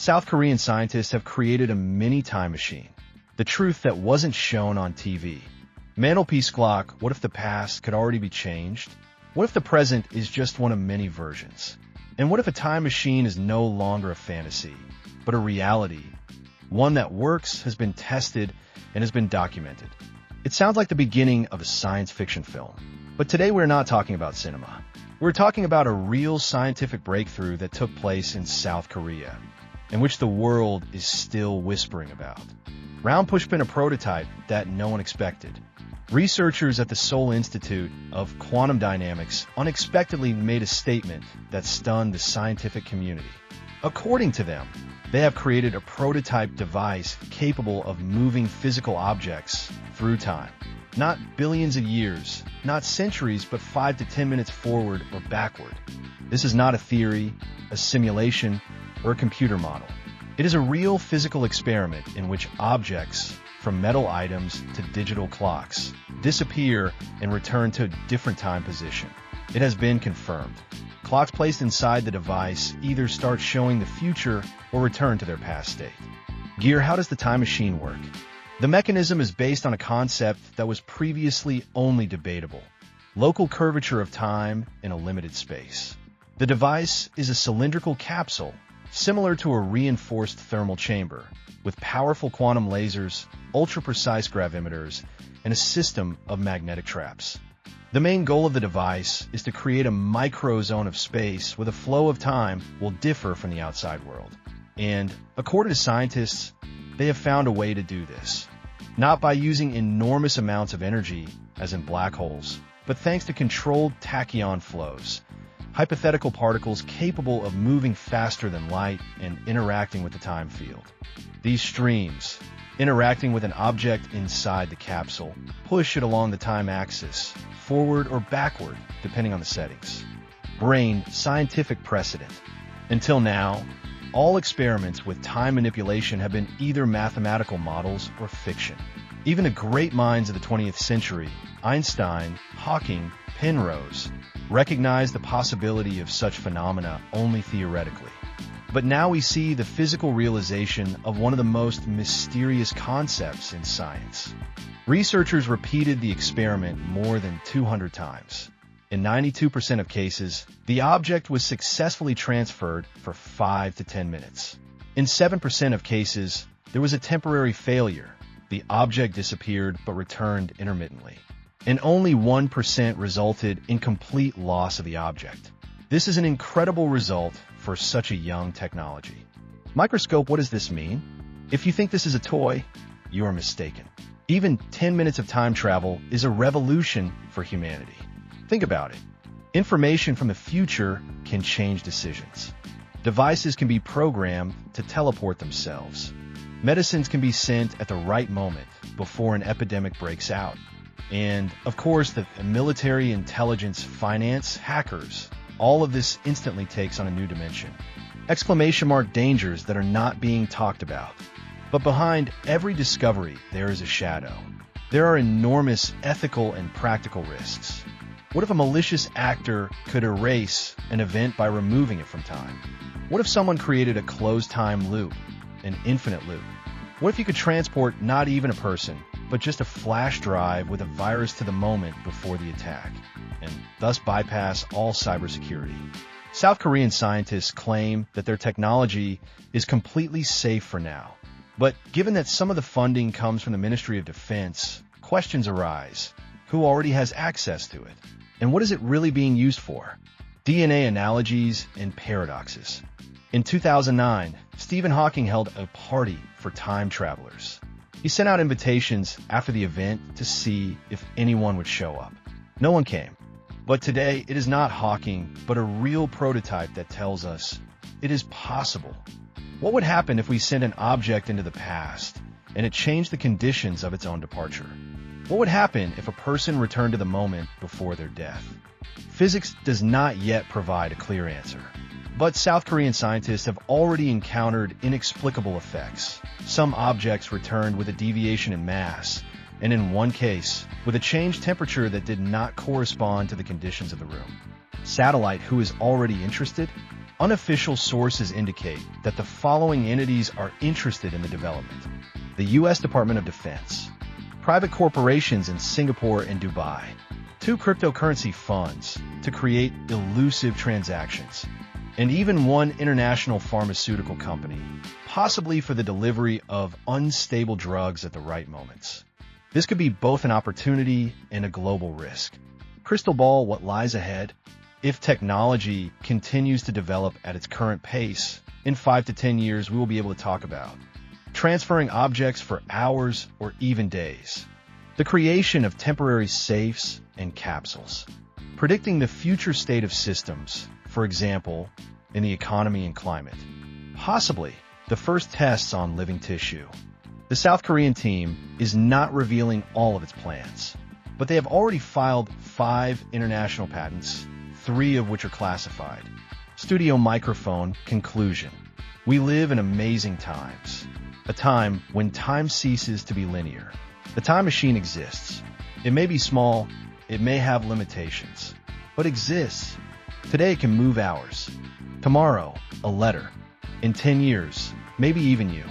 South Korean scientists have created a mini time machine. The truth that wasn't shown on TV. Mantelpiece clock, what if the past could already be changed? What if the present is just one of many versions? And what if a time machine is no longer a fantasy, but a reality? One that works, has been tested, and has been documented. It sounds like the beginning of a science fiction film. But today we're not talking about cinema. We're talking about a real scientific breakthrough that took place in South Korea, in which the world is still whispering about. Round pushpin, a prototype that no one expected. Researchers at the Seoul Institute of Quantum Dynamics unexpectedly made a statement that stunned the scientific community. According to them, they have created a prototype device capable of moving physical objects through time. Not billions of years, not centuries, but 5 to 10 minutes forward or backward. This is not a theory, a simulation, or a computer model. It is a real physical experiment in which objects, from metal items to digital clocks, disappear and return to a different time position. It has been confirmed. Clocks placed inside the device either start showing the future or return to their past state. Gear, how does the time machine work? The mechanism is based on a concept that was previously only debatable: local curvature of time in a limited space. The device is a cylindrical capsule, similar to a reinforced thermal chamber, with powerful quantum lasers, ultra-precise gravimeters, and a system of magnetic traps. The main goal of the device is to create a micro-zone of space where the flow of time will differ from the outside world. And, according to scientists, they have found a way to do this. Not by using enormous amounts of energy, as in black holes, but thanks to controlled tachyon flows, hypothetical particles capable of moving faster than light and interacting with the time field. These streams, interacting with an object inside the capsule, push it along the time axis, forward or backward, depending on the settings. Brain, scientific precedent. Until now, all experiments with time manipulation have been either mathematical models or fiction. Even the great minds of the 20th century, Einstein, Hawking, Penrose, recognized the possibility of such phenomena only theoretically. But now we see the physical realization of one of the most mysterious concepts in science. Researchers repeated the experiment more than 200 times. In 92% of cases, the object was successfully transferred for 5 to 10 minutes. In 7% of cases, there was a temporary failure. The object disappeared but returned intermittently. And only 1% resulted in complete loss of the object. This is an incredible result for such a young technology. Microscope, what does this mean? If you think this is a toy, you are mistaken. Even 10 minutes of time travel is a revolution for humanity. Think about it. Information from the future can change decisions. Devices can be programmed to teleport themselves. Medicines can be sent at the right moment before an epidemic breaks out. And, of course, the military, intelligence, finance, hackers, all of this instantly takes on a new dimension. Exclamation mark dangers that are not being talked about. But behind every discovery, there is a shadow. There are enormous ethical and practical risks. What if a malicious actor could erase an event by removing it from time? What if someone created a closed time loop, an infinite loop? What if you could transport not even a person, but just a flash drive with a virus to the moment before the attack, and thus bypass all cybersecurity? South Korean scientists claim that their technology is completely safe for now. But given that some of the funding comes from the Ministry of Defense, questions arise. Who already has access to it? And what is it really being used for? DNA analogies and paradoxes. In 2009, Stephen Hawking held a party for time travelers. He sent out invitations after the event to see if anyone would show up. No one came. But today, it is not Hawking, but a real prototype that tells us it is possible. What would happen if we sent an object into the past and it changed the conditions of its own departure? What would happen if a person returned to the moment before their death? Physics does not yet provide a clear answer. But South Korean scientists have already encountered inexplicable effects. Some objects returned with a deviation in mass, and in one case, with a changed temperature that did not correspond to the conditions of the room. Satellite, who is already interested? Unofficial sources indicate that the following entities are interested in the development: the U.S. Department of Defense, private corporations in Singapore and Dubai, two cryptocurrency funds to create elusive transactions, and even one international pharmaceutical company, possibly for the delivery of unstable drugs at the right moments. This could be both an opportunity and a global risk. Crystal ball, what lies ahead? If technology continues to develop at its current pace, in 5 to 10 years we will be able to talk about transferring objects for hours or even days, the creation of temporary safes and capsules, predicting the future state of systems, for example, in the economy and climate, possibly the first tests on living tissue. The South Korean team is not revealing all of its plans, but they have already filed 5 international patents, 3 of which are classified. Studio microphone conclusion. We live in amazing times, a time when time ceases to be linear. The time machine exists. It may be small, it may have limitations, but exists. Today it can move hours. Tomorrow, a letter. In 10 years, maybe even you.